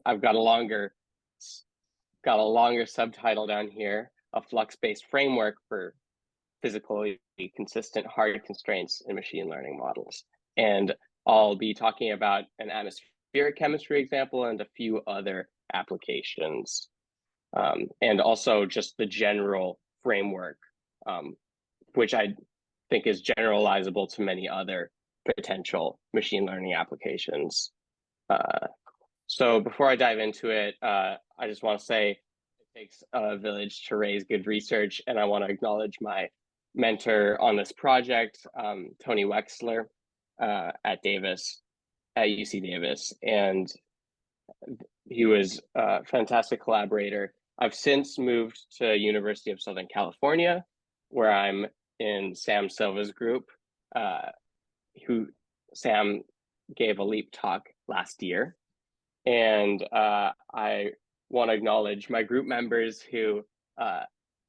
I've got a longer subtitle down here, a flux-based framework for physically consistent hard constraints in machine learning models. And I'll be talking about an atmospheric chemistry example and a few other applications. And also just the general framework, which I think is generalizable to many other potential machine learning applications. So before I dive into it, I just want to say it takes a village to raise good research, and I want to acknowledge my mentor on this project, Tony Wexler at UC Davis, and he was a fantastic collaborator. I've since moved to University of Southern California, where I'm in Sam Silva's group, who Sam gave a LEAP talk last year. And I want to acknowledge my group members who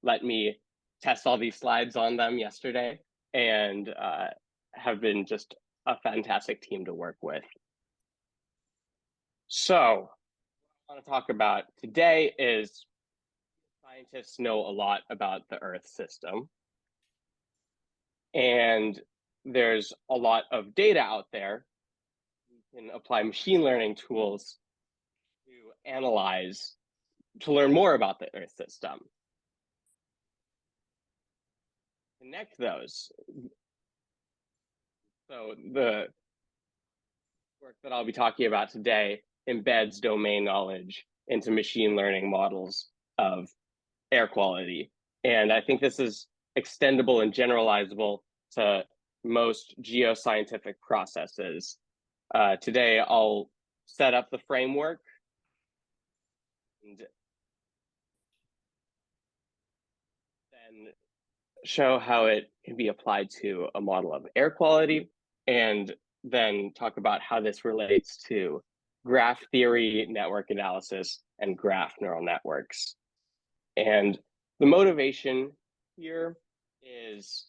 let me test all these slides on them yesterday, and have been just a fantastic team to work with. So what I want to talk about today is scientists know a lot about the Earth system, and there's a lot of data out there. We can apply machine learning tools to analyze, to learn more about the Earth system. Connect those. So the work that I'll be talking about today embeds domain knowledge into machine learning models of air quality. And I think this is extendable and generalizable to most geoscientific processes. Today, I'll set up the framework and then show how it can be applied to a model of air quality, and then talk about how this relates to graph theory, network analysis, and graph neural networks. And the motivation here is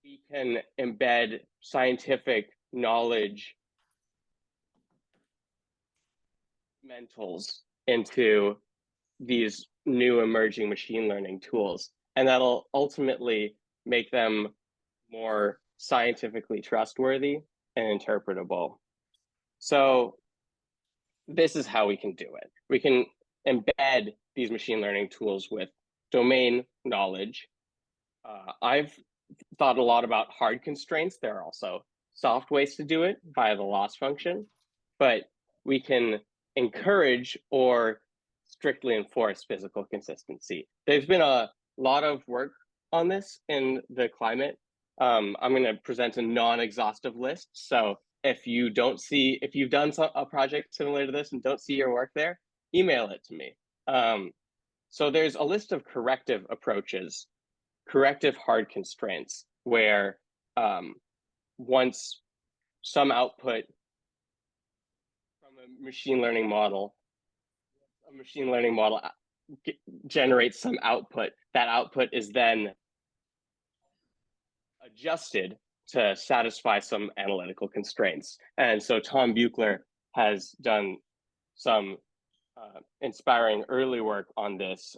we can embed scientific knowledge fundamentals into these new emerging machine learning tools, and that'll ultimately make them more scientifically trustworthy and interpretable. So this is how we can do it. We can embed these machine learning tools with domain knowledge. I've thought a lot about hard constraints. There are also soft ways to do it via the loss function, but we can encourage or strictly enforce physical consistency. There's been a lot of work on this in the climate. I'm going to present a non-exhaustive list. So if you've done a project similar to this and don't see your work there, email it to me. So there's a list of corrective approaches, corrective hard constraints, where once some output from a machine learning model generates some output, that output is then adjusted to satisfy some analytical constraints. And so Tom Buechler has done some inspiring early work on this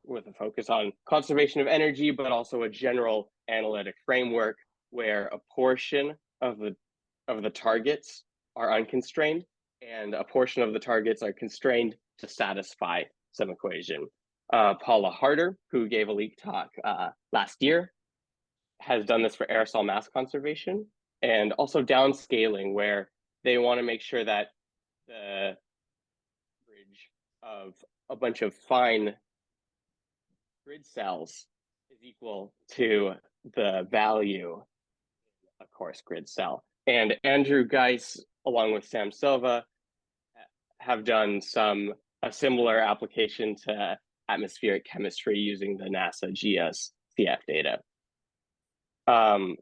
with a focus on conservation of energy, but also a general analytic framework where a portion of the targets are unconstrained and a portion of the targets are constrained to satisfy some equation. Paula Harder, who gave a LEAP talk last year, has done this for aerosol mass conservation, and also downscaling, where they want to make sure that the average of a bunch of fine grid cells is equal to the value of a coarse grid cell. And Andrew Geis, along with Sam Silva, have done a similar application to atmospheric chemistry using the NASA GS-CF data.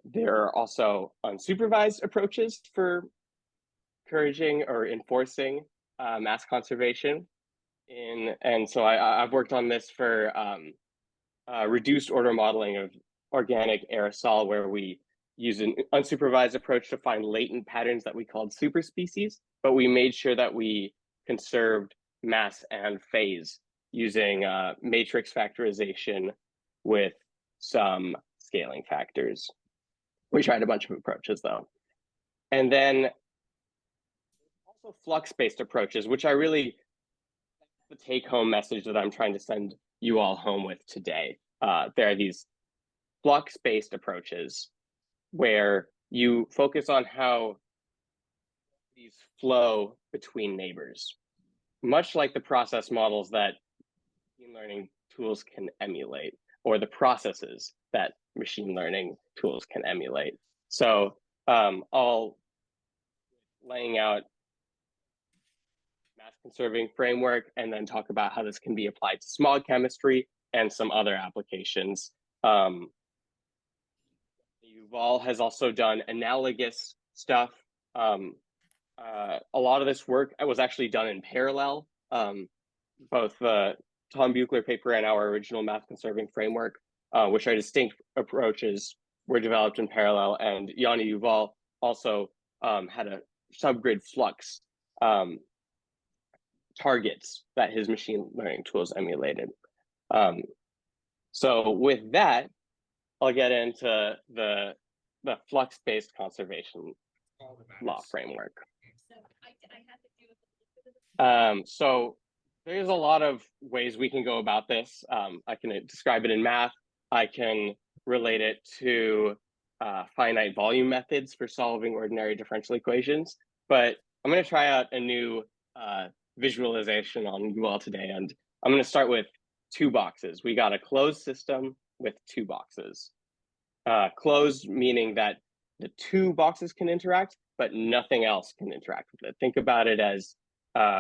There are also unsupervised approaches for encouraging or enforcing mass conservation. And so I've worked on this for reduced order modeling of organic aerosol, where we use an unsupervised approach to find latent patterns that we called superspecies, but we made sure that we conserved mass and phase using matrix factorization with some scaling factors. We tried a bunch of approaches though. And then also flux-based approaches, which I really, the take-home message that I'm trying to send you all home with today. There are these flux-based approaches where you focus on how these flow between neighbors, much like the process models that machine learning tools can emulate, or the processes that machine learning tools can emulate. So I'll laying out mass conserving framework and then talk about how this can be applied to smog chemistry and some other applications. Yuval has also done analogous stuff. A lot of this work was actually done in parallel. Both the Tom Buechler paper and our original math conserving framework, which are distinct approaches, were developed in parallel. And Yanni Yuval also had a subgrid flux targets that his machine learning tools emulated. So with that, I'll get into the flux-based conservation law framework. So there's a lot of ways we can go about this. I can describe it in math. I can relate it to finite volume methods for solving ordinary differential equations. But I'm going to try out a new visualization on you all today. And I'm going to start with two boxes. We got a closed system with two boxes. Closed meaning that the two boxes can interact, but nothing else can interact with it. Think about it as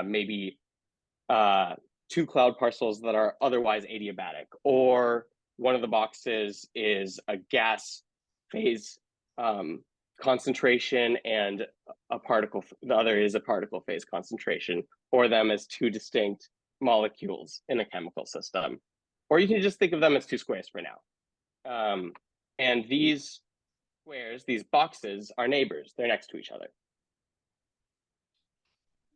maybe two cloud parcels that are otherwise adiabatic, or one of the boxes is a gas phase concentration and a particle, the other is a particle phase concentration, or them as two distinct molecules in a chemical system. Or you can just think of them as two squares for now. And these squares, these boxes, are neighbors. They're next to each other.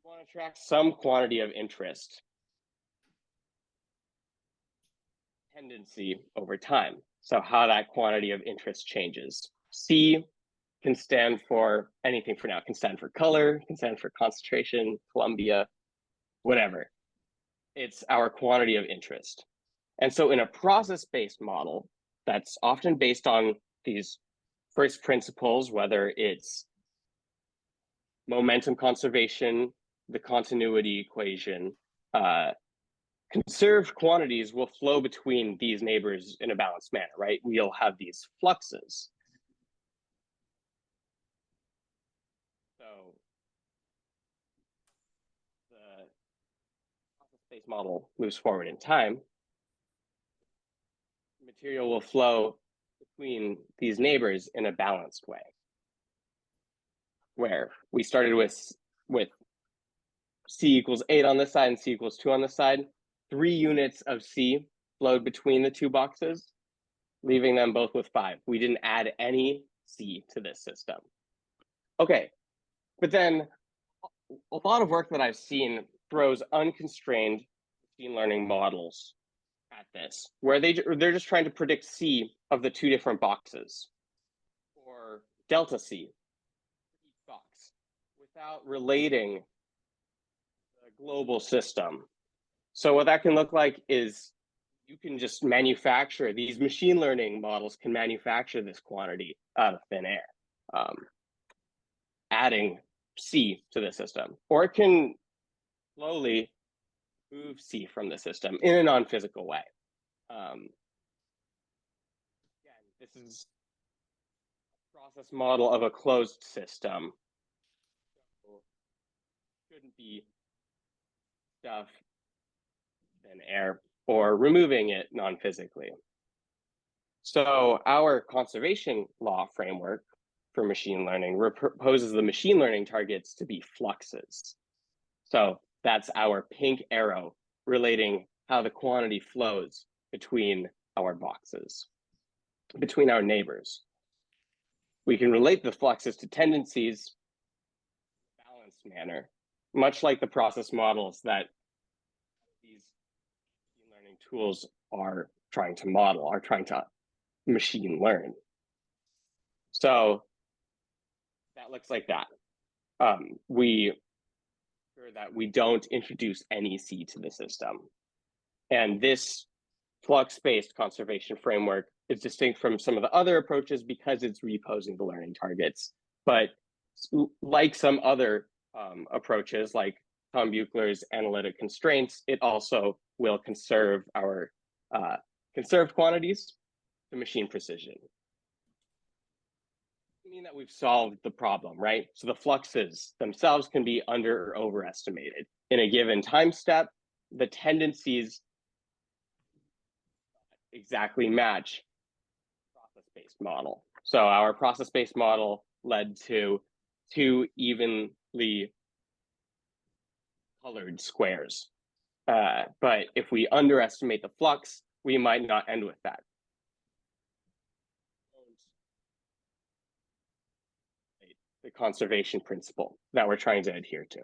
You want to track some quantity of interest tendency over time. So how that quantity of interest changes. C can stand for anything for now. It can stand for color, can stand for concentration, Columbia, whatever. It's our quantity of interest. And so in a process-based model, that's often based on these first principles, whether it's momentum conservation, the continuity equation, conserved quantities will flow between these neighbors in a balanced manner, right? We'll have these fluxes. So the process-based model moves forward in time. Material will flow between these neighbors in a balanced way, where we started with C equals 8 on this side and C equals 2 on this side. 3 units of C flowed between the two boxes, leaving them both with 5. We didn't add any C to this system. Okay, but then a lot of work that I've seen throws unconstrained machine learning models at this, where they're just trying to predict C of the two different boxes, or delta C for each box, without relating the global system. So what that can look like is you can just manufacture, these machine learning models can manufacture this quantity out of thin air, adding C to the system, or it can slowly move C from the system in a non-physical way. Again, this is a process model of a closed system. So shouldn't be stuff in air or removing it non-physically. So our conservation law framework for machine learning proposes the machine learning targets to be fluxes. So that's our pink arrow relating how the quantity flows between our boxes, between our neighbors. we can relate the fluxes to tendencies in a balanced manner, much like the process models that these machine learning tools are trying to model, are trying to machine learn. So that looks like that. We sure that we don't introduce NEC to the system. And this flux-based conservation framework is distinct from some of the other approaches because it's reposing the learning targets. But like some other approaches, like Tom Buechler's analytic constraints, it also will conserve our conserved quantities to machine precision. Mean that we've solved the problem, right? So the fluxes themselves can be under or overestimated. In a given time step, the tendencies exactly match process-based model. So our process-based model led to 2 evenly colored squares. But if we underestimate the flux, we might not end with that. The conservation principle that we're trying to adhere to.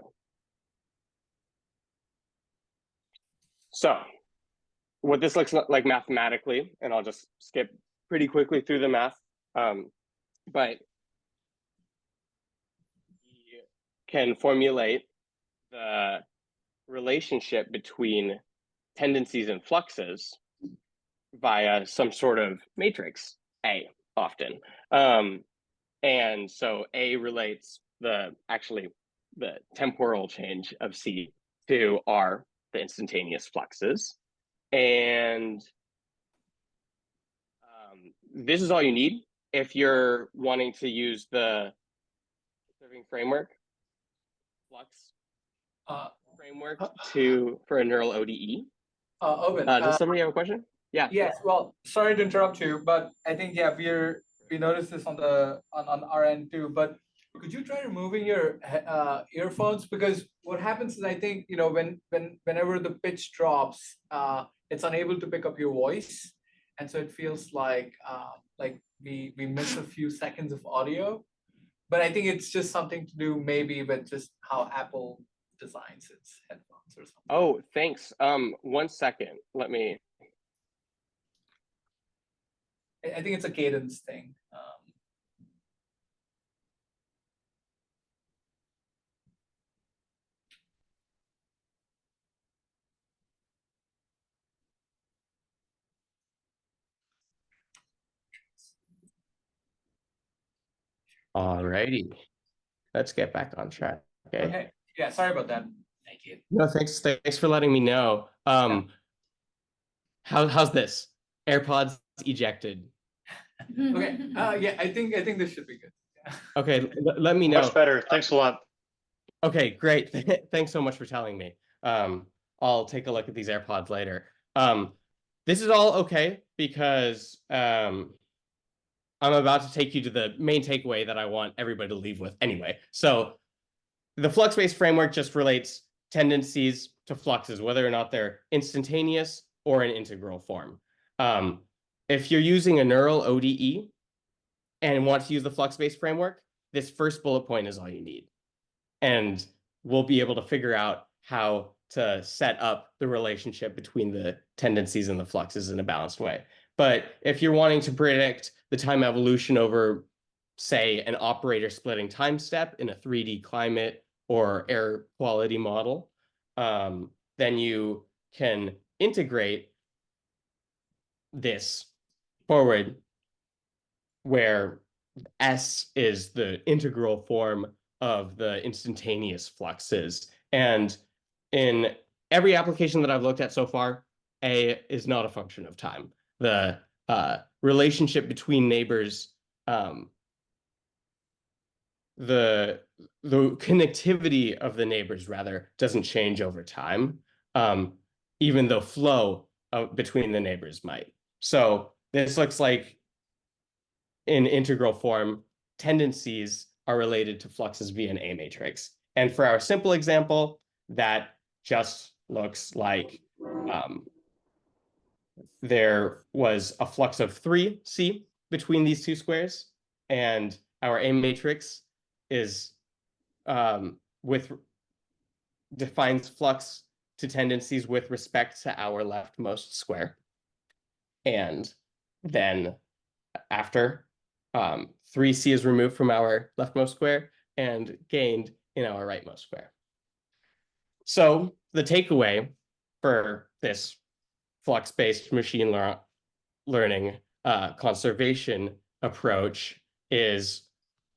So what this looks like mathematically, and I'll just skip pretty quickly through the math, but we can formulate the relationship between tendencies and fluxes via some sort of matrix, A, often. And so A relates the temporal change of C to R, the instantaneous fluxes. And this is all you need if you're wanting to use the conserving framework, flux framework for a neural ODE. Obin, does somebody have a question? Yeah. Yes. Well, sorry to interrupt you, but I think we noticed this on our end too. But could you try removing your earphones, because what happens is, I think, whenever the pitch drops, it's unable to pick up your voice, and so it feels like we miss a few seconds of audio. But I think it's just something to do maybe with just how Apple designs its headphones or something. Oh, thanks. 1 second. Let me. I think it's a cadence thing. Alrighty, let's get back on track. Okay. Yeah, sorry about that. Thank you. No, thanks for letting me know. How's this? AirPods ejected. Okay. Yeah, I think this should be good. Yeah. Okay, let me know. Much better. Thanks a lot. Okay, great. Thanks so much for telling me. I'll take a look at these AirPods later. This is all okay because I'm about to take you to the main takeaway that I want everybody to leave with anyway. So the flux-based framework just relates tendencies to fluxes, whether or not they're instantaneous or in integral form. If you're using a neural ODE and want to use the flux-based framework, this first bullet point is all you need. And we'll be able to figure out how to set up the relationship between the tendencies and the fluxes in a balanced way. But if you're wanting to predict the time evolution over, say, an operator splitting time step in a 3D climate or air quality model, then you can integrate this forward where S is the integral form of the instantaneous fluxes. And in every application that I've looked at so far, A is not a function of time. The relationship between neighbors, the connectivity of the neighbors, rather, doesn't change over time, even though flow between the neighbors might. So this looks like, in integral form, tendencies are related to fluxes via an A matrix. And for our simple example, that just looks like there was a flux of 3C between these two squares, and our A matrix is with defines flux to tendencies with respect to our leftmost square. And then after 3C is removed from our leftmost square and gained in our rightmost square. So the takeaway for this flux-based machine learning conservation approach is,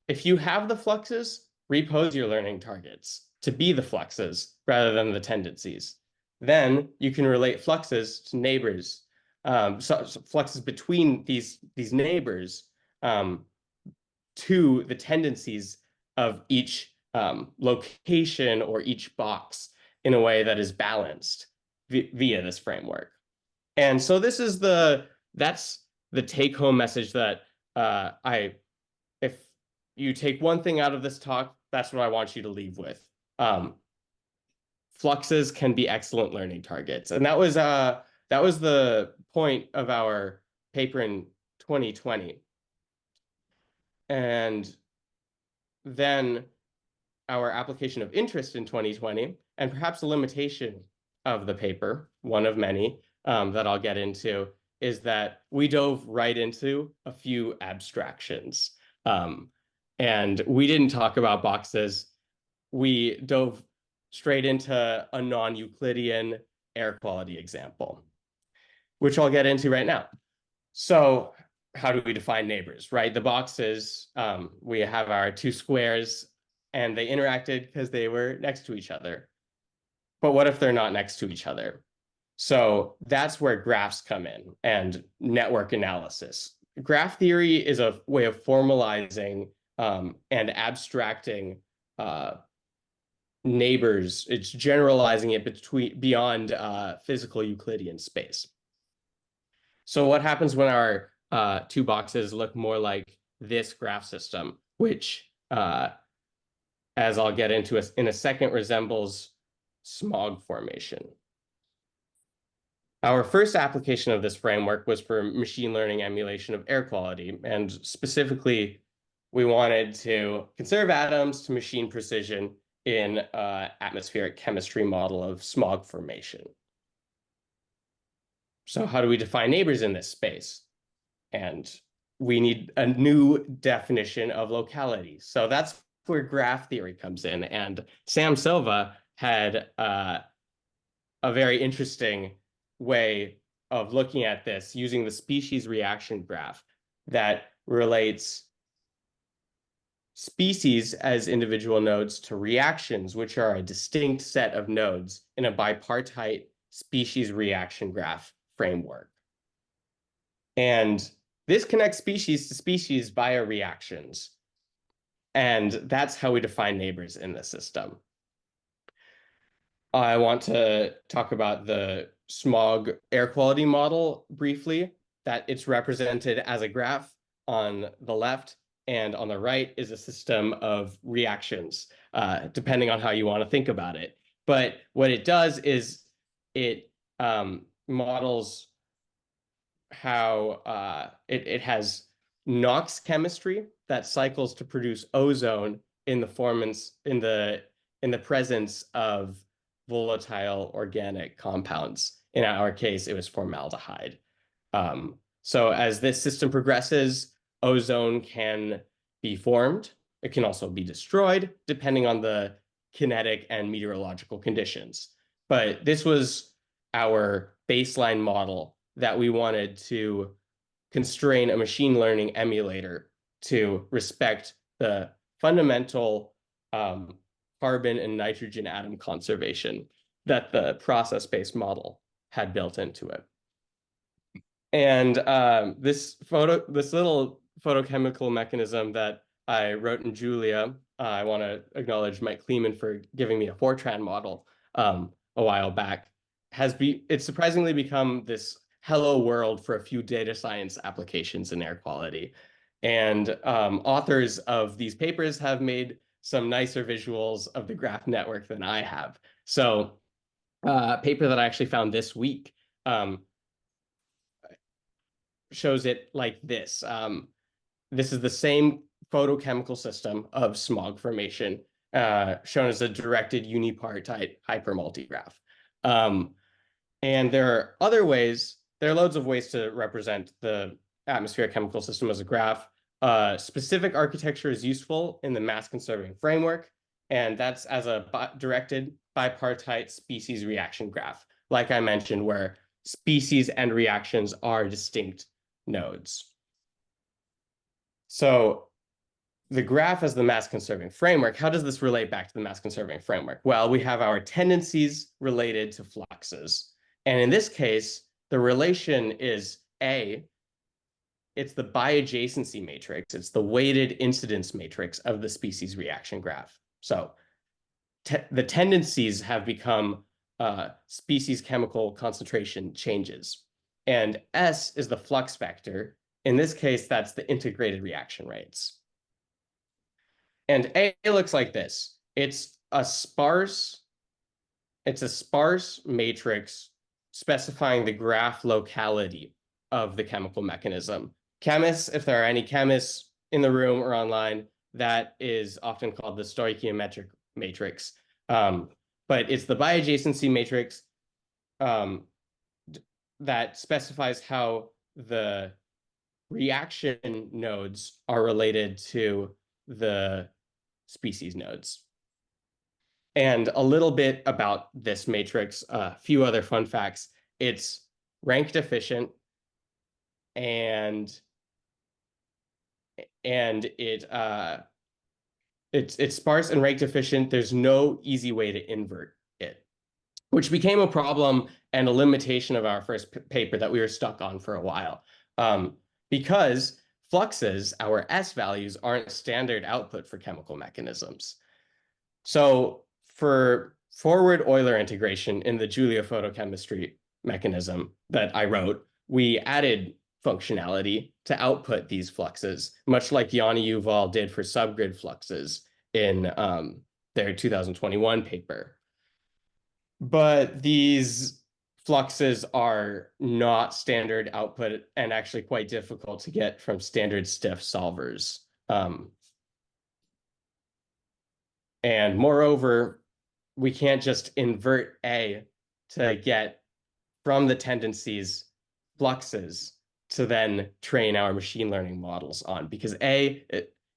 if you have the fluxes, repose your learning targets to be the fluxes rather than the tendencies. Then you can relate fluxes to neighbors, so fluxes between these neighbors to the tendencies of each location or each box in a way that is balanced via this framework. And so this is that's the take-home message that if you take one thing out of this talk, that's what I want you to leave with. Fluxes can be excellent learning targets. And that was the point of our paper in 2020. And then our application of interest in 2020, and perhaps a limitation of the paper, one of many that I'll get into, is that we dove right into a few abstractions. And we didn't talk about boxes. We dove straight into a non-Euclidean air quality example, which I'll get into right now. So how do we define neighbors, right? The boxes, we have our two squares, and they interacted because they were next to each other. But what if they're not next to each other? So that's where graphs come in and network analysis. Graph theory is a way of formalizing and abstracting neighbors. It's generalizing it beyond physical Euclidean space. So what happens when our two boxes look more like this graph system, which, as I'll get into in a second, resembles smog formation? Our first application of this framework was for machine learning emulation of air quality. And specifically, we wanted to conserve atoms to machine precision in an atmospheric chemistry model of smog formation. So how do we define neighbors in this space? And we need a new definition of locality. So that's where graph theory comes in. And Sam Silva had a very interesting way of looking at this using the species reaction graph that relates species as individual nodes to reactions, which are a distinct set of nodes in a bipartite species reaction graph framework. And this connects species to species via reactions. And that's how we define neighbors in the system. I want to talk about the smog air quality model briefly, that it's represented as a graph on the left, and on the right is a system of reactions, depending on how you want to think about it. But what it does is it models how it has NOx chemistry that cycles to produce ozone in the presence of volatile organic compounds. In our case, it was formaldehyde. So as this system progresses, ozone can be formed. It can also be destroyed, depending on the kinetic and meteorological conditions. But this was our baseline model that we wanted to constrain a machine learning emulator to respect the fundamental carbon and nitrogen atom conservation that the process-based model had built into it. And this little photochemical mechanism that I wrote in Julia, I want to acknowledge Mike Kleeman for giving me a Fortran model a while back, it's surprisingly become this hello world for a few data science applications in air quality. And authors of these papers have made some nicer visuals of the graph network than I have. So a paper that I actually found this week shows it like this. This is the same photochemical system of smog formation, shown as a directed unipartite hypermultigraph. And there are other ways, there are loads of ways to represent the atmospheric chemical system as a graph. Specific architecture is useful in the mass-conserving framework, and that's as a directed bipartite species reaction graph, like I mentioned, where species and reactions are distinct nodes. So the graph as the mass-conserving framework, how does this relate back to the mass-conserving framework? Well, we have our tendencies related to fluxes. And in this case, the relation is A, it's the biadjacency matrix. It's the weighted incidence matrix of the species reaction graph. So the tendencies have become species chemical concentration changes. And S is the flux vector. In this case, that's the integrated reaction rates. And A looks like this. It's a sparse matrix specifying the graph locality of the chemical mechanism. Chemists, if there are any chemists in the room or online, that is often called the stoichiometric matrix. But it's the biadjacency matrix that specifies how the reaction nodes are related to the species nodes. And a little bit about this matrix, a few other fun facts. It's rank deficient, and it's sparse and rank deficient. There's no easy way to invert it, which became a problem and a limitation of our first paper that we were stuck on for a while. Because fluxes, our S values, aren't standard output for chemical mechanisms. So for forward Euler integration in the Julia photochemistry mechanism that I wrote, we added functionality to output these fluxes, much like Yanni Yuval did for subgrid fluxes in their 2021 paper. But these fluxes are not standard output and actually quite difficult to get from standard stiff solvers. And moreover, we can't just invert A to get from the tendencies fluxes to then train our machine learning models on, because A,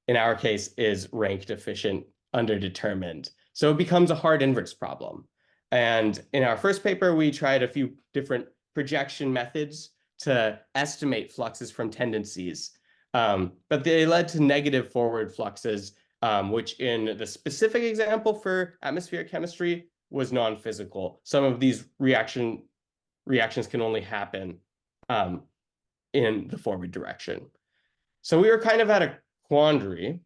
in our case, is rank deficient, underdetermined. So it becomes a hard inverse problem. And in our first paper, we tried a few different projection methods to estimate fluxes from tendencies, but they led to negative forward fluxes, which in the specific example for atmospheric chemistry was nonphysical. Some of these reactions can only happen in the forward direction. So we were kind of at a quandary.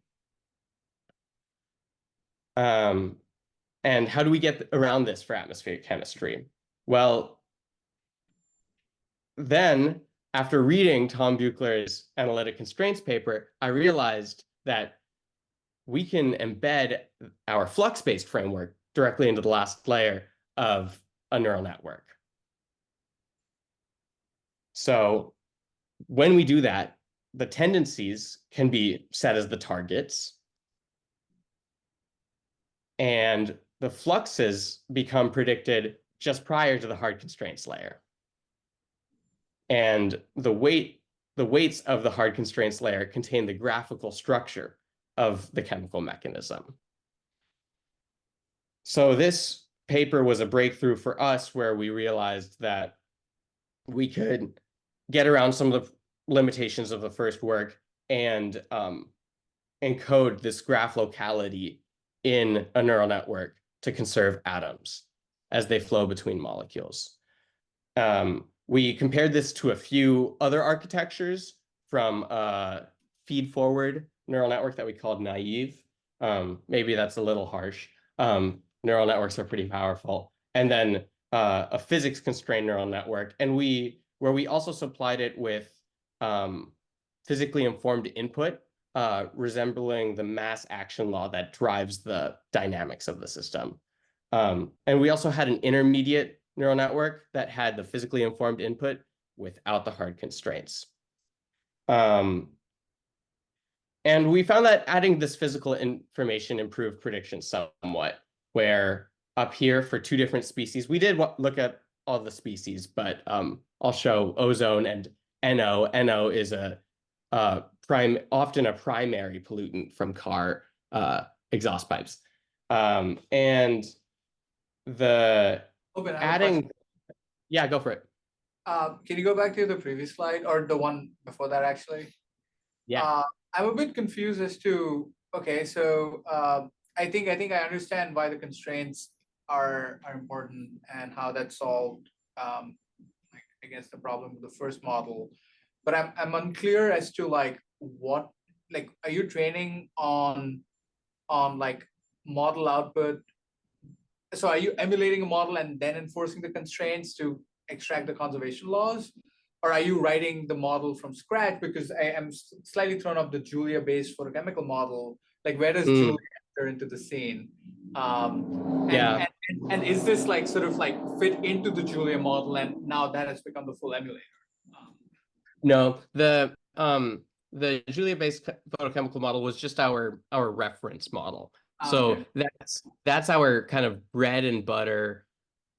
And how do we get around this for atmospheric chemistry? Well, then after reading Tom Buechler's analytic constraints paper, I realized that we can embed our flux-based framework directly into the last layer of a neural network. So when we do that, the tendencies can be set as the targets, and the fluxes become predicted just prior to the hard constraints layer. And the weights of the hard constraints layer contain the graphical structure of the chemical mechanism. So this paper was a breakthrough for us, where we realized that we could get around some of the limitations of the first work and encode this graph locality in a neural network to conserve atoms as they flow between molecules. We compared this to a few other architectures from a feed-forward neural network that we called naive. Maybe that's a little harsh. Neural networks are pretty powerful. And then a physics-constrained neural network, and where we also supplied it with physically informed input, resembling the mass action law that drives the dynamics of the system. And we also had an intermediate neural network that had the physically informed input without the hard constraints. And And we found that adding this physical information improved prediction somewhat, where up here for two different species, we did look at all the species, but I'll show ozone and NO. NO is often a primary pollutant from car exhaust pipes. And the Open, I have a question. adding, yeah, go for it. Can you go back to the previous slide or the one before that, actually? Yeah. Uh, I'm a bit confused as to, okay, so I understand why the constraints are important and how that's solved, I guess the problem with the first model. But I'm unclear as to like what, like, are you training on like model output? So are you emulating a model and then enforcing the constraints to extract the conservation laws? Or are you writing the model from scratch? Because I am slightly thrown off the Julia-based photochemical model. Like, where does Mm, Julia enter into the scene? Um, and, yeah. and and is this like sort of like fit into the Julia model, and now that has become the full emulator? Um, No, the Julia-based photochemical model was just our reference model. okay. So that's our kind of bread and butter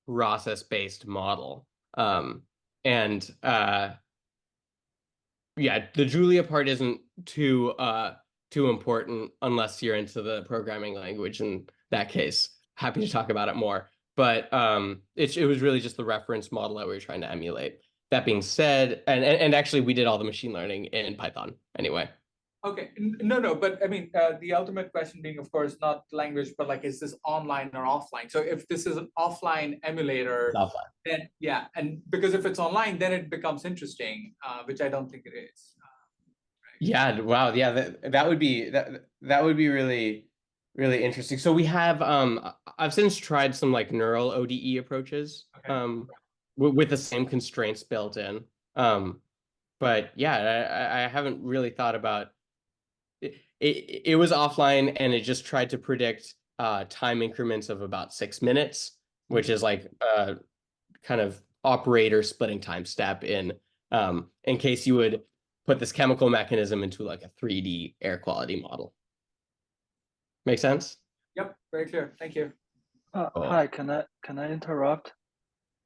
process-based model. And yeah, the Julia part isn't too important unless you're into the programming language. In that case, happy to talk about it more. But it was really just the reference model that we were trying to emulate. That being said, and actually we did all the machine learning in Python anyway. Okay, no, but I mean, the ultimate question being, of course, not language, but like, is this online or offline? So if this is an offline emulator, Offline. then yeah, and because if it's online, then it becomes interesting, which I don't think it is. Yeah, wow. Yeah, that would be that would be really interesting. So we have I've since tried some like neural ODE approaches Okay. with the same constraints built in. But yeah, I haven't really thought about it was offline and it just tried to predict time increments of about 6 minutes, which is like kind of operator splitting time step in case you would put this chemical mechanism into like a 3D air quality model. Make sense? Yep, very clear. Thank you. Oh. Hi, can I interrupt?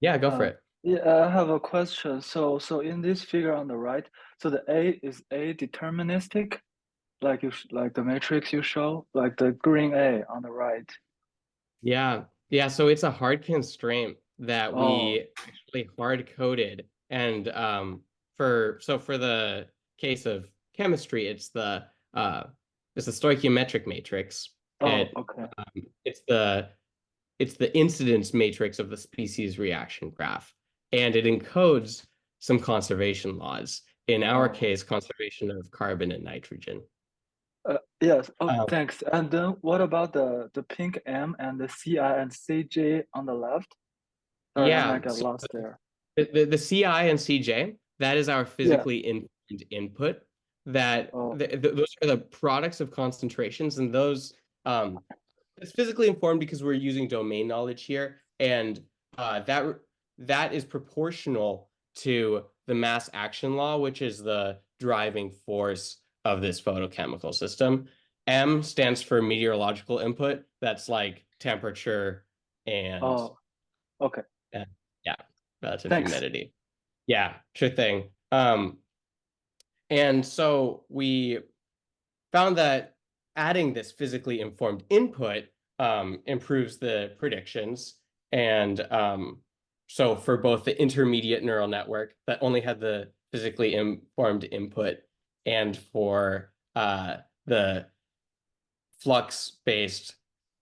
Yeah, go for Uh, it. yeah, I have a question. So in this figure on the right, so the A is A deterministic, like like the matrix you show, like the green A on the right. Yeah. Yeah, so it's a hard constraint that Oh, we actually hard coded. And for the case of chemistry, it's the stoichiometric matrix. oh, okay. It's the incidence matrix of the species reaction graph, and it encodes some conservation laws. In our Oh, case, conservation of carbon and nitrogen. yes. Oh, Um, thanks. And then what about the pink M and the CI and CJ on the left? Sorry, I yeah, might get so lost there. the CI and CJ, that is our Yeah. physically informed input. That Oh, those are the products of concentrations, and those it's physically informed because we're using domain knowledge here, and that is proportional to the mass action law, which is the driving force of this photochemical system. M stands for meteorological input. That's like temperature and oh, okay. uh, yeah, relative Thanks. humidity. Yeah, sure thing. And so we found that adding this physically informed input improves the predictions. And so for both the intermediate neural network that only had the physically informed input and for the flux-based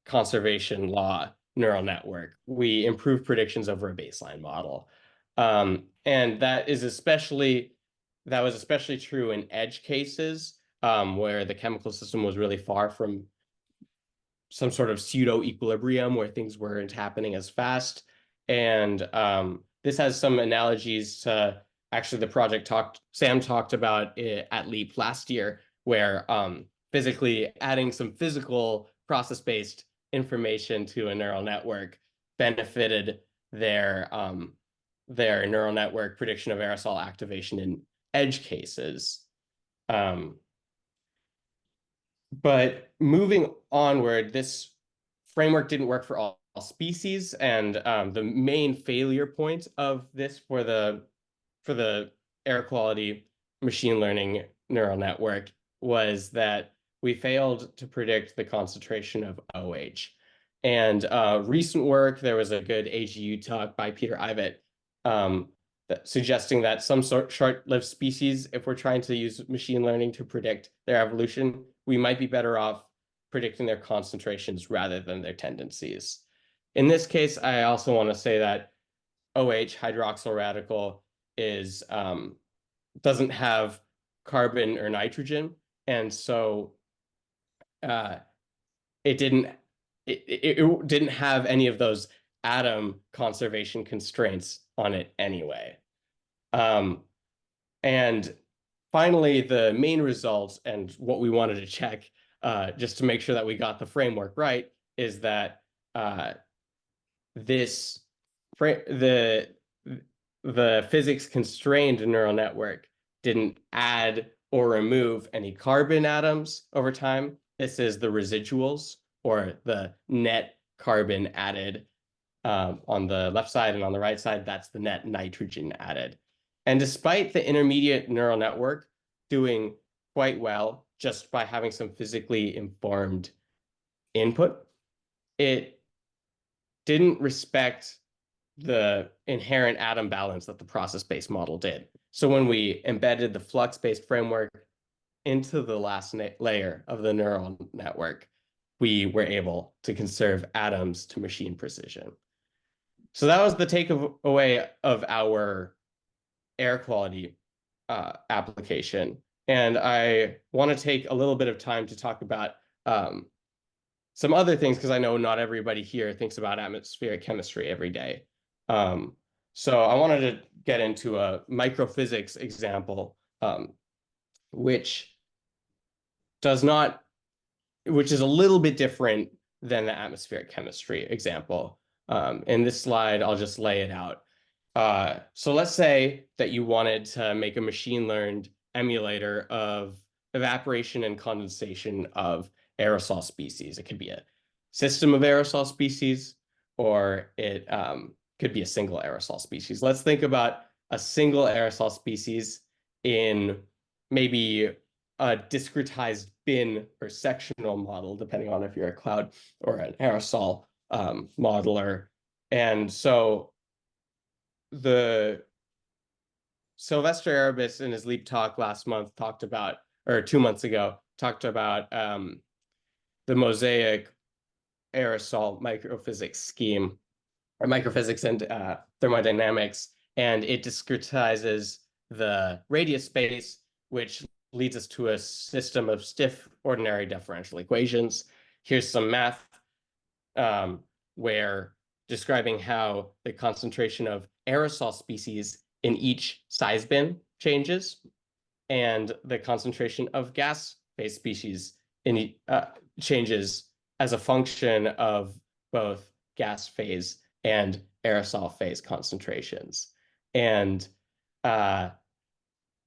conservation law neural network, we improve predictions over a baseline model. And that was especially true in edge cases where the chemical system was really far from some sort of pseudo equilibrium where things weren't happening as fast. And this has some analogies to actually the project Sam talked about it at LEAP last year, where physically adding some physical process-based information to a neural network benefited their neural network prediction of aerosol activation in edge cases. Um, But moving onward, this framework didn't work for all species, and the main failure point of this for the air quality machine learning neural network was that we failed to predict the concentration of OH. And recent work, there was a good AGU talk by Peter Ivet suggesting that some short-lived species, if we're trying to use machine learning to predict their evolution, we might be better off predicting their concentrations rather than their tendencies. In this case, I also want to say that OH, hydroxyl radical, is doesn't have carbon or nitrogen, and so it didn't have any of those atom conservation constraints on it anyway. And finally, the main results and what we wanted to check just to make sure that we got the framework right is that the physics constrained neural network didn't add or remove any carbon atoms over time. This is the residuals, or the net carbon added on the left side, and on the right side, that's the net nitrogen added. And despite the intermediate neural network doing quite well just by having some physically informed input, it didn't respect the inherent atom balance that the process-based model did. So when we embedded the flux-based framework into the last layer of the neural network, we were able to conserve atoms to machine precision. So that was the takeaway of our air quality application. And I want to take a little bit of time to talk about some other things, because I know not everybody here thinks about atmospheric chemistry every day. So I wanted to get into a microphysics example, which is a little bit different than the atmospheric chemistry example. In this slide, I'll just lay it out. So let's say that you wanted to make a machine learned emulator of evaporation and condensation of aerosol species. It could be a system of aerosol species, or it could be a single aerosol species. Let's think about a single aerosol species in maybe a discretized bin or sectional model, depending on if you're a cloud or an aerosol modeler. And so the Sylvester Erebus in his LEAP talk last month talked about, or 2 months ago, talked about the mosaic aerosol microphysics scheme, or microphysics and thermodynamics, and it discretizes the radius space, which leads us to a system of stiff ordinary differential equations. Here's some math where describing how the concentration of aerosol species in each size bin changes, and the concentration of gas phase species in changes as a function of both gas phase and aerosol phase concentrations. And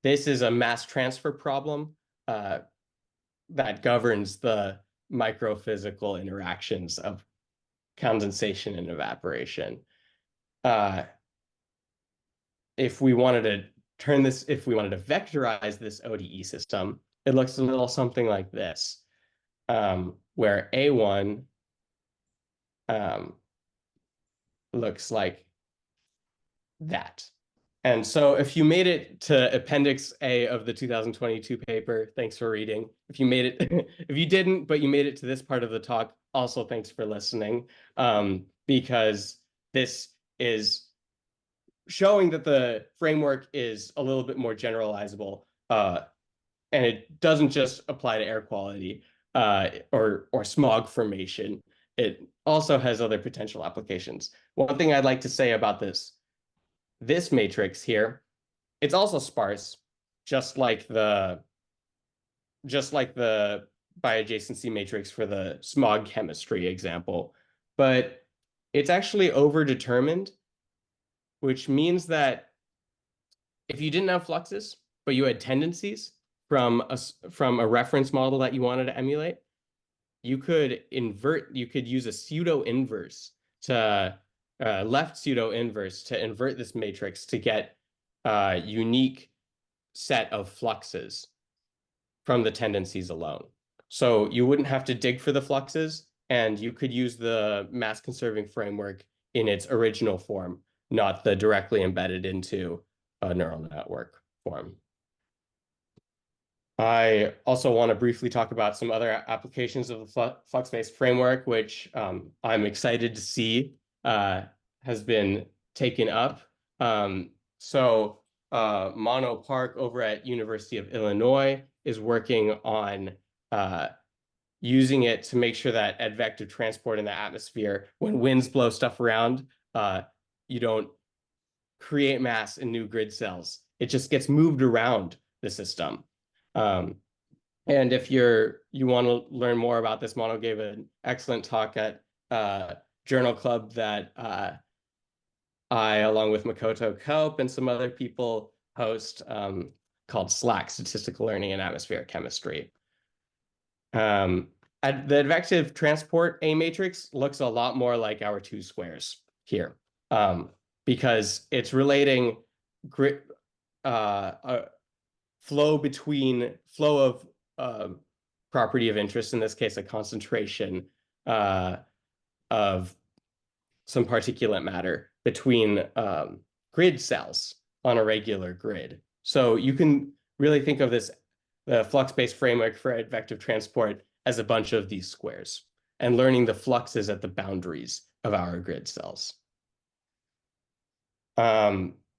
this is a mass transfer problem that governs the microphysical interactions of condensation and evaporation. If we wanted to vectorize this ODE system, it looks a little something like this, where A1 looks like that. And so if you made it to Appendix A of the 2022 paper, thanks for reading. If you made it, if you didn't, but you made it to this part of the talk, also thanks for listening, because this is showing that the framework is a little bit more generalizable, and it doesn't just apply to air quality or smog formation. It also has other potential applications. One thing I'd like to say about this matrix here, it's also sparse, just like the biadjacency matrix for the smog chemistry example, but it's actually overdetermined, which means that if you didn't have fluxes, but you had tendencies, from a reference model that you wanted to emulate, you could use a pseudo inverse to left pseudo inverse to invert this matrix to get a unique set of fluxes from the tendencies alone. So you wouldn't have to dig for the fluxes, and you could use the mass conserving framework in its original form, not the directly embedded into a neural network form. I also want to briefly talk about some other applications of the flux-based framework, which I'm excited to see has been taken up. Mono Park over at University of Illinois is working on using it to make sure that advective transport in the atmosphere, when winds blow stuff around, you don't create mass in new grid cells. It just gets moved around the system. And if you want to learn more about this, Mono gave an excellent talk at Journal Club that I, along with Makoto Cope and some other people, host called SLAC, Statistical Learning in Atmospheric Chemistry. The advective transport A matrix looks a lot more like our two squares here, because it's relating flow of property of interest, in this case, a concentration of some particulate matter between grid cells on a regular grid. So you can really think of the flux-based framework for advective transport as a bunch of these squares, and learning the fluxes at the boundaries of our grid cells.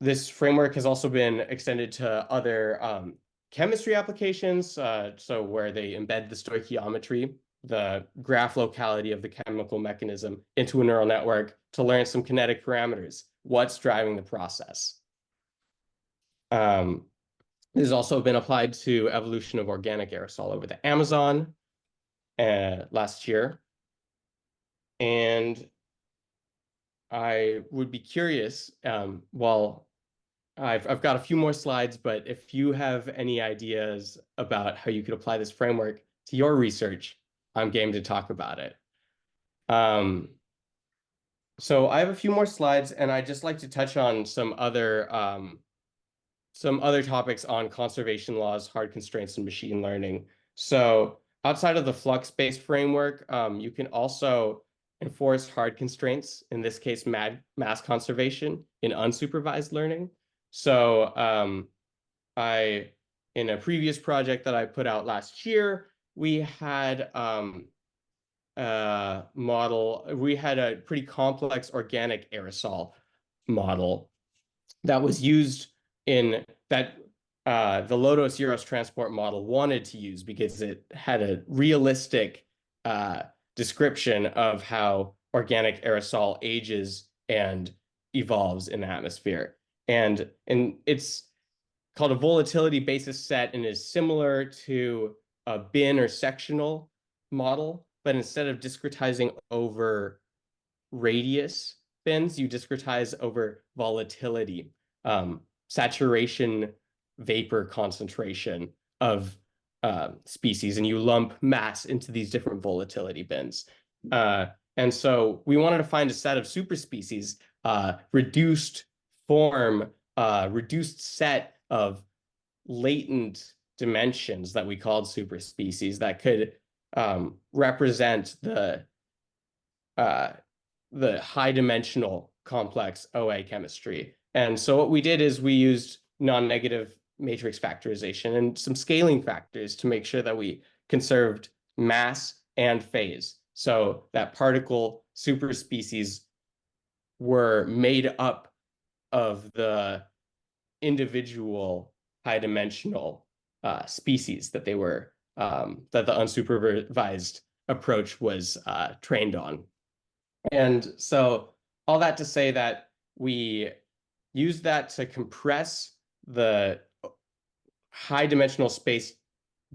This framework has also been extended to other chemistry applications, so where they embed the stoichiometry, the graph locality of the chemical mechanism, into a neural network to learn some kinetic parameters. What's driving the process? This has also been applied to evolution of organic aerosol over the Amazon last year. And I would be curious, well, I've got a few more slides, but if you have any ideas about how you could apply this framework to your research, I'm game to talk about it. So I have a few more slides, and I'd just like to touch on some other topics on conservation laws, hard constraints, and machine learning. So outside of the flux-based framework, you can also enforce hard constraints, in this case, mass conservation in unsupervised learning. So in a previous project that I put out last year, we had a pretty complex organic aerosol model that was used in that the Lotus Euros transport model wanted to use, because it had a realistic description of how organic aerosol ages and evolves in the atmosphere. And it's called a volatility basis set, and is similar to a bin or sectional model, but instead of discretizing over radius bins, you discretize over volatility, saturation, vapor concentration of species, and you lump mass into these different volatility bins. And so we wanted to find a set of superspecies, reduced form, reduced set of latent dimensions that we called superspecies that could represent the high dimensional complex OA chemistry. And so what we did is we used non-negative matrix factorization and some scaling factors to make sure that we conserved mass and phase, so that particle superspecies were made up of the individual high dimensional species that they were that the unsupervised approach was trained on. And so all that to say that we use that to compress the high dimensional space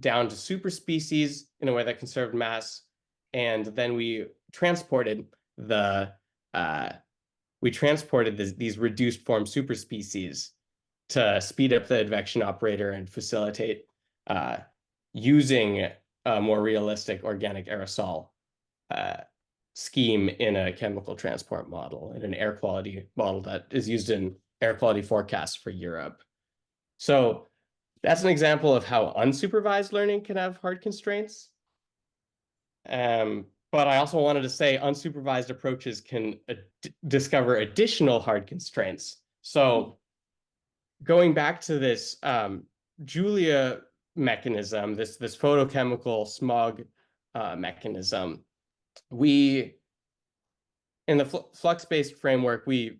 down to superspecies in a way that conserved mass, and then we transported these reduced form superspecies to speed up the advection operator and facilitate using a more realistic organic aerosol scheme in a chemical transport model, in an air quality model that is used in air quality forecasts for Europe. So that's an example of how unsupervised learning can have hard constraints. But I also wanted to say unsupervised approaches can discover additional hard constraints. So going back to this Julia mechanism, this photochemical smog mechanism, in the flux-based framework, we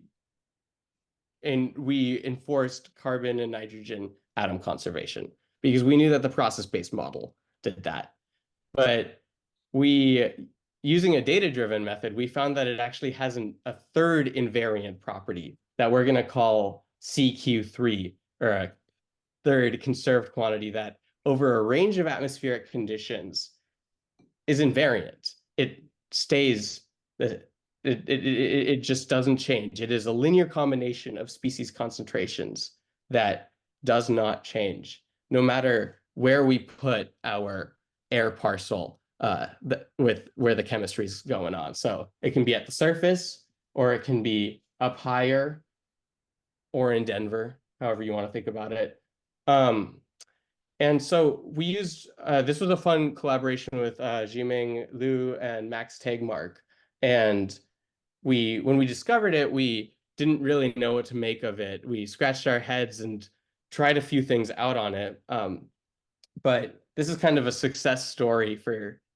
enforced carbon and nitrogen atom conservation because we knew that the process-based model did that. But using a data-driven method, we found that it actually has a third invariant property that we're going to call CQ3, or a third conserved quantity that over a range of atmospheric conditions is invariant. It stays, it just doesn't change. It is a linear combination of species concentrations that does not change, no matter where we put our air parcel with where the chemistry is going on. So it can be at the surface, or it can be up higher, or in Denver, however you want to think about it. And so we used, this was a fun collaboration with Jiming Liu and Max Tegmark. And when we discovered it, we didn't really know what to make of it. We scratched our heads and tried a few things out on it. But this is kind of a success story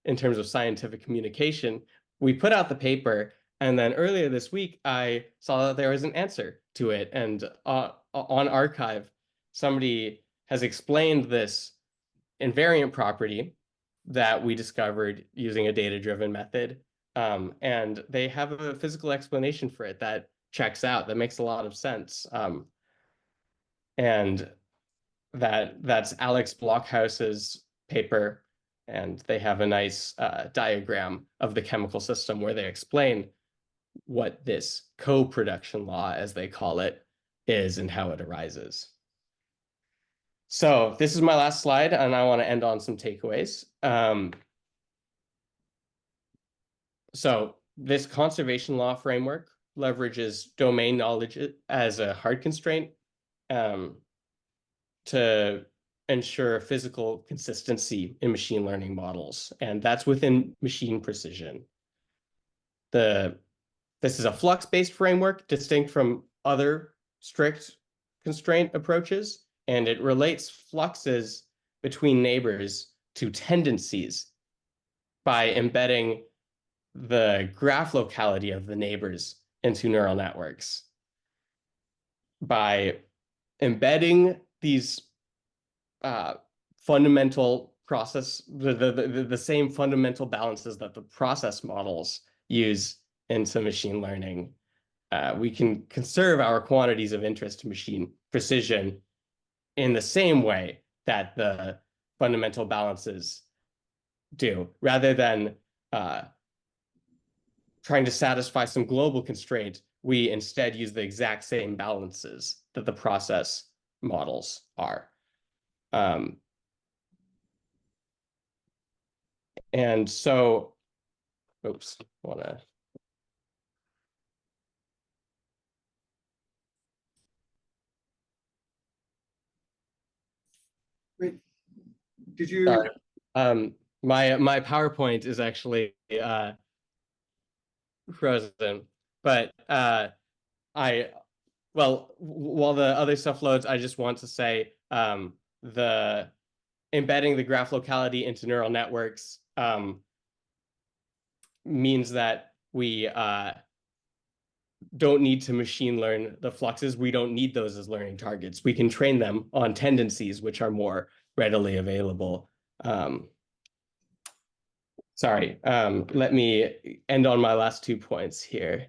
in terms of scientific communication. We put out the paper, and then earlier this week, I saw that there was an answer to it. And on arXiv, somebody has explained this invariant property that we discovered using a data-driven method. And they have a physical explanation for it that checks out, that makes a lot of sense. And that's Alex Blockhouse's paper, and they have a nice diagram of the chemical system where they explain what this co-production law, as they call it, is and how it arises. So this is my last slide, and I want to end on some takeaways. So this conservation law framework leverages domain knowledge as a hard constraint to ensure physical consistency in machine learning models, and that's within machine precision. This is a flux-based framework distinct from other strict constraint approaches, and it relates fluxes between neighbors to tendencies by embedding the graph locality of the neighbors into neural networks. By embedding these fundamental process, the same fundamental balances that the process models use into machine learning, we can conserve our quantities of interest to machine precision in the same way that the fundamental balances do, rather than trying to satisfy some global constraint. We instead use the exact same balances that the process models are. And so, oops, Wait, did you? Sorry. My PowerPoint is actually frozen, but while the other stuff loads, I just want to say the embedding the graph locality into neural networks means that we don't need to machine learn the fluxes. We don't need those as learning targets. We can train them on tendencies, which are more readily available. Sorry, let me end on my last 2 points here.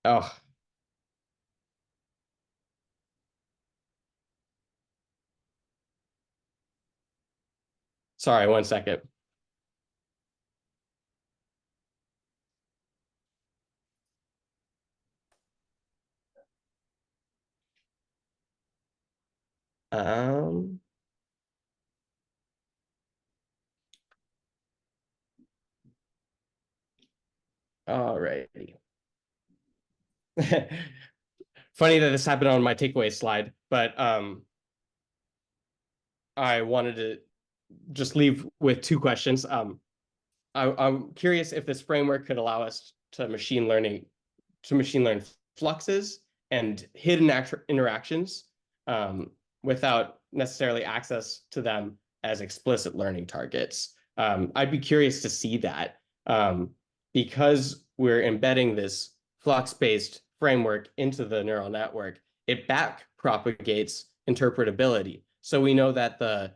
Oh. Sorry, 1 second. Um, Alrighty. Funny that this happened on my takeaway slide, but I wanted to just leave with two questions. I'm curious if this framework could allow us to machine learn fluxes and hidden interactions without necessarily access to them as explicit learning targets. I'd be curious to see that because we're embedding this flux-based framework into the neural network, it back propagates interpretability. So we know that the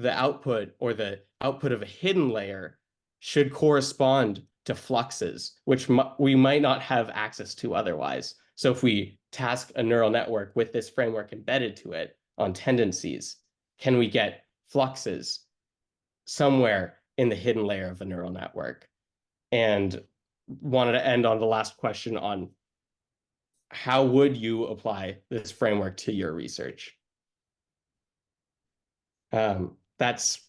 output or the output of a hidden layer should correspond to fluxes, which we might not have access to otherwise. So if we task a neural network with this framework embedded to it on tendencies, can we get fluxes somewhere in the hidden layer of the neural network? And wanted to end on the last question on how would you apply this framework to your research? That's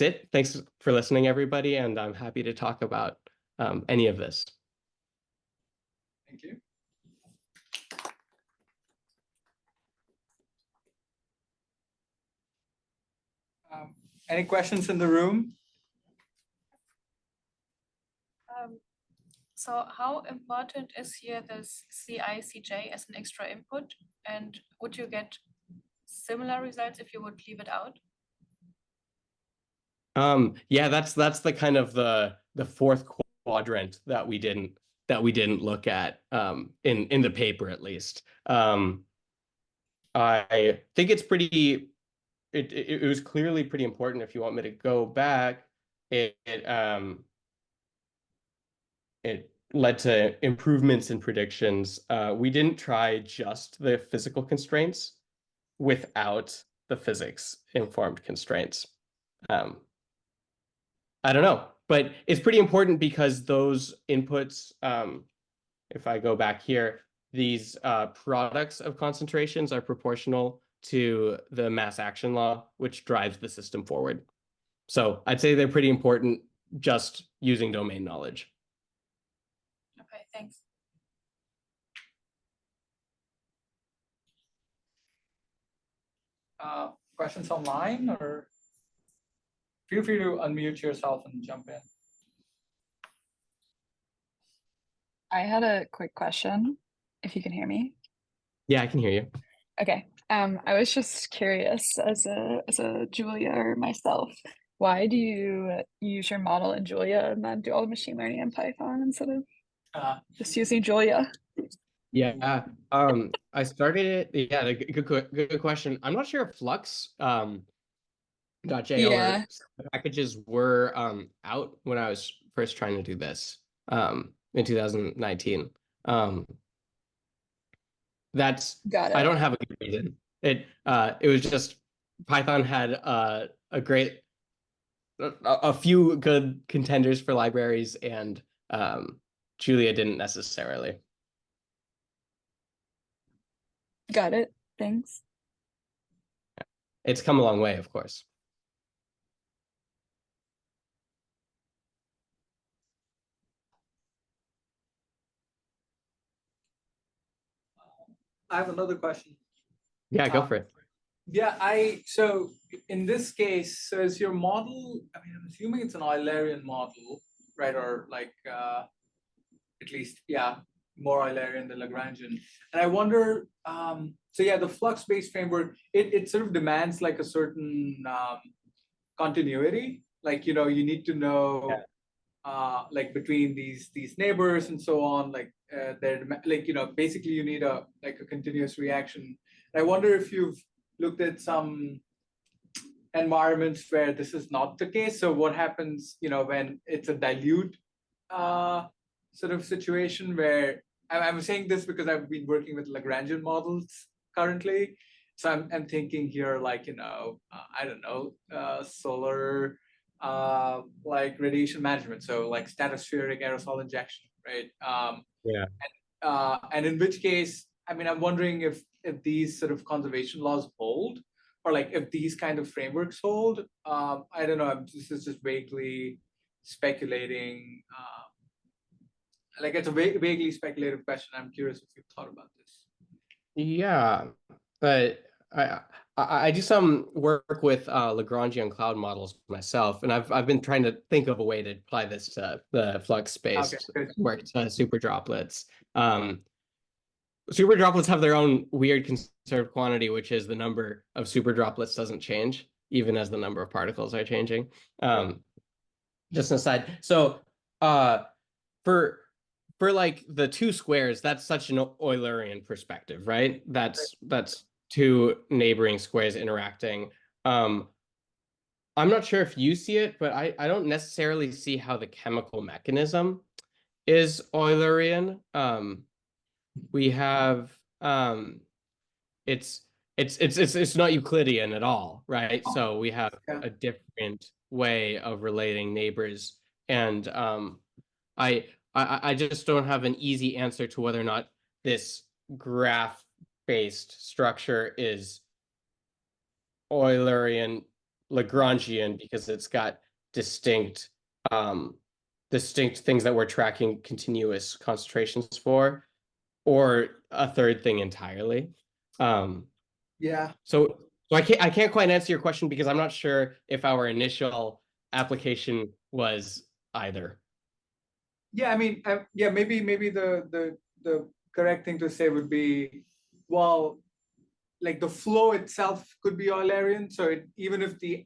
it. Thanks for listening, everybody, and I'm happy to talk about any of this. Thank you. Any questions in the room? So how important is here this CI/CJ as an extra input? And would you get similar results if you would leave it out? Yeah, that's the kind of the fourth quadrant that we didn't look at in the paper, at least. I think it's pretty. It was clearly pretty important. If you want me to go back, it led to improvements in predictions. We didn't try just the physical constraints without the physics informed constraints. I don't know, but it's pretty important because those inputs, if I go back here, these products of concentrations are proportional to the mass action law, which drives the system forward. So I'd say they're pretty important just using domain knowledge. Okay, thanks. Questions online, or feel free to unmute yourself and jump in. I had a quick question, if you can hear me. Yeah, I can hear you. Okay. I was just curious, as a Julia or myself, why do you use your model in Julia and then do all the machine learning in Python instead of just using Julia? Yeah, I started it. Yeah, good question. I'm not sure if Flux .jl or packages were out when I was first trying to do this in 2019. Got it. I don't have a good reason. It was just Python had a few good contenders for libraries, and Julia didn't necessarily. Got it. Thanks. It's come a long way, of course. I have another question. Yeah, go for it. Yeah, so in this case, so is your model, I mean, I'm assuming it's an Eulerian model, right? Or like, at least, yeah, more Eulerian than Lagrangian. And I wonder, so yeah, the flux-based framework, it sort of demands like a certain continuity. Like, you need to know, like between these neighbors and so on, like they're like, basically you need a continuous reaction. And I wonder if you've looked at some environments where this is not the case. So what happens, when it's a dilute sort of situation where I'm saying this because I've been working with Lagrangian models currently. So I'm thinking here, like, I don't know, solar like radiation management. So like stratospheric aerosol injection, right? Yeah. And in which case, I mean, I'm wondering if these sort of conservation laws hold, or like if these kind of frameworks hold. I don't know. This is just vaguely speculating. Like it's a vaguely speculative question. I'm curious if you've thought about this. Yeah, but I do some work with Lagrangian cloud models myself, and I've been trying to think of a way to apply this to the flux-based work to super droplets. Super droplets have their own weird conserved quantity, which is the number of super droplets doesn't change, even as the number of particles are changing. Just an aside. So for like the two squares, that's such an Eulerian perspective, right? That's two neighboring squares interacting. I'm not sure if you see it, but I don't necessarily see how the chemical mechanism is Eulerian. We have it's not Euclidean at all, right? So we have a different way of relating neighbors, and I just don't have an easy answer to whether or not this graph-based structure is Eulerian Lagrangian because it's got distinct things that we're tracking continuous concentrations for, or a third thing entirely. Yeah. So I can't quite answer your question because I'm not sure if our initial application was either. Yeah, I mean, yeah, maybe the correct thing to say would be, well, like the flow itself could be Eulerian. So even if the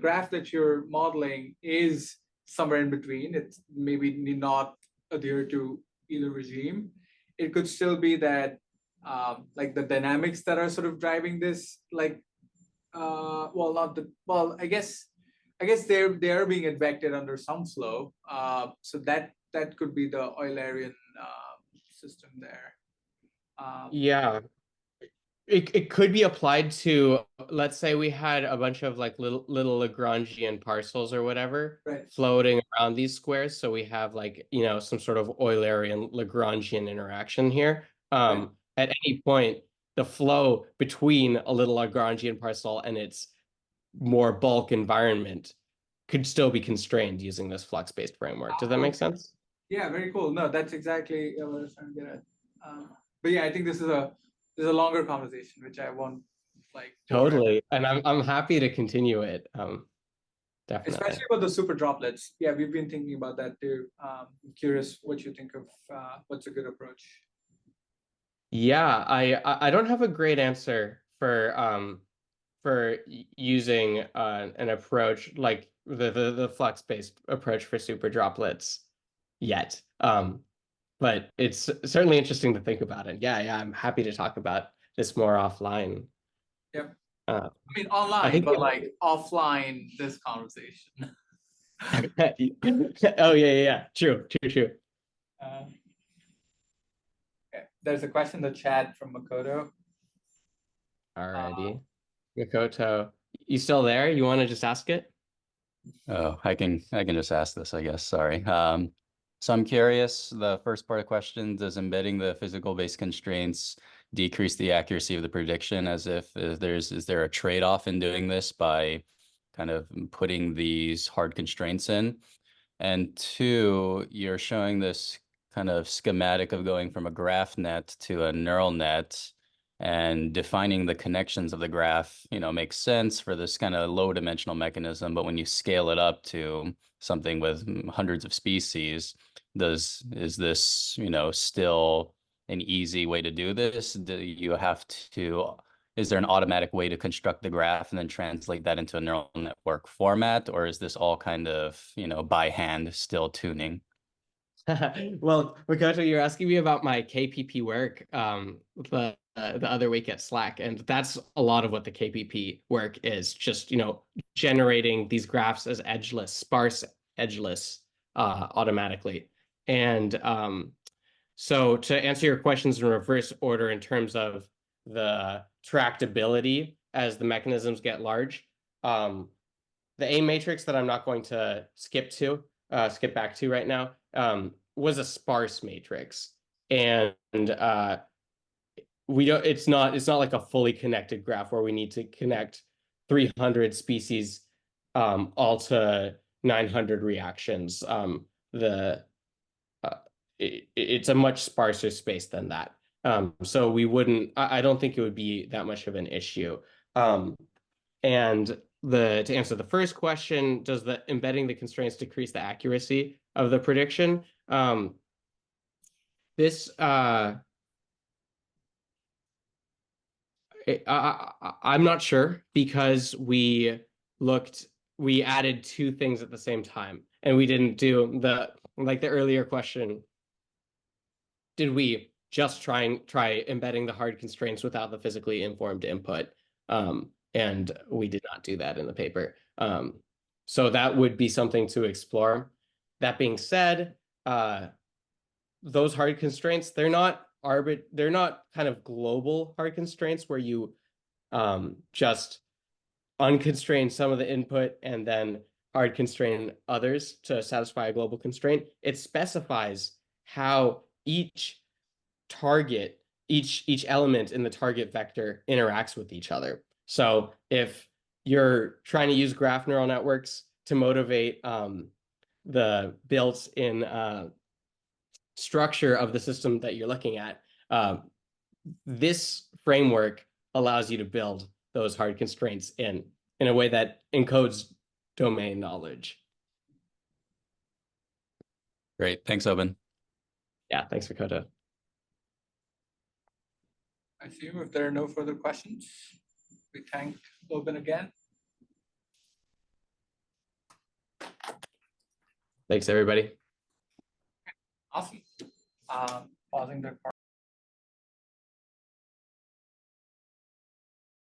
graph that you're modeling is somewhere in between, it's maybe need not adhere to either regime. It could still be that like the dynamics that are sort of driving this, like I guess they're being advected under some flow. So that could be the Eulerian system there. Yeah. It could be applied to, let's say we had a bunch of like little Lagrangian parcels or whatever floating around these squares. So we have like, some sort of Eulerian Lagrangian interaction here. At any point, the flow between a little Lagrangian parcel and its more bulk environment could still be constrained using this flux-based framework. Does that make sense? Yeah, very cool. No, that's exactly what I was trying to get at. But yeah, I think this is a longer conversation, which I won't like. Totally, and I'm happy to continue it. Definitely. Especially about the super droplets. Yeah, we've been thinking about that too. I'm curious what you think of what's a good approach. Yeah, I don't have a great answer for using an approach like the flux-based approach for super droplets yet. But it's certainly interesting to think about it. Yeah, I'm happy to talk about this more offline. Yep. I mean online, but like offline this conversation. Oh yeah. True. Okay. There's a question in the chat from Makoto. Alrighty. Makoto, you still there? You want to just ask it? Oh, I can just ask this, I guess. Sorry. So I'm curious, the first part of the question, does embedding the physical-based constraints decrease the accuracy of the prediction, as if is there a trade-off in doing this by kind of putting these hard constraints in? And two, you're showing this kind of schematic of going from a graph net to a neural net, and defining the connections of the graph, makes sense for this kind of low dimensional mechanism. But when you scale it up to something with hundreds of species, is this, still an easy way to do this? Is there an automatic way to construct the graph and then translate that into a neural network format? Or is this all kind of, by hand still tuning? Well, Makoto, you're asking me about my KPP work the other week at Slack, and that's a lot of what the KPP work is. Just generating these graphs as edgeless, sparse edgeless, automatically. And so to answer your questions in reverse order in terms of the tractability as the mechanisms get large, the A matrix that I'm not going to skip back to right now, was a sparse matrix. And we don't, it's not like a fully connected graph where we need to connect 300 species all to 900 reactions. It's a much sparser space than that. So we wouldn't, I don't think it would be that much of an issue. And to answer the first question, does the embedding the constraints decrease the accuracy of the prediction? I'm not sure, because we added two things at the same time, and we didn't do the earlier question. Did we just try embedding the hard constraints without the physically informed input? And we did not do that in the paper. So that would be something to explore. That being said, those hard constraints, they're not kind of global hard constraints where you just unconstrain some of the input and then hard constrain others to satisfy a global constraint. It specifies how each element in the target vector interacts with each other. So if you're trying to use graph neural networks to motivate the built-in structure of the system that you're looking at, this framework allows you to build those hard constraints in a way that encodes domain knowledge. Great. Thanks, Obin. Yeah, thanks, Dakota. I assume if there are no further questions, we thank Obin again. Thanks, everybody. Awesome. Pausing the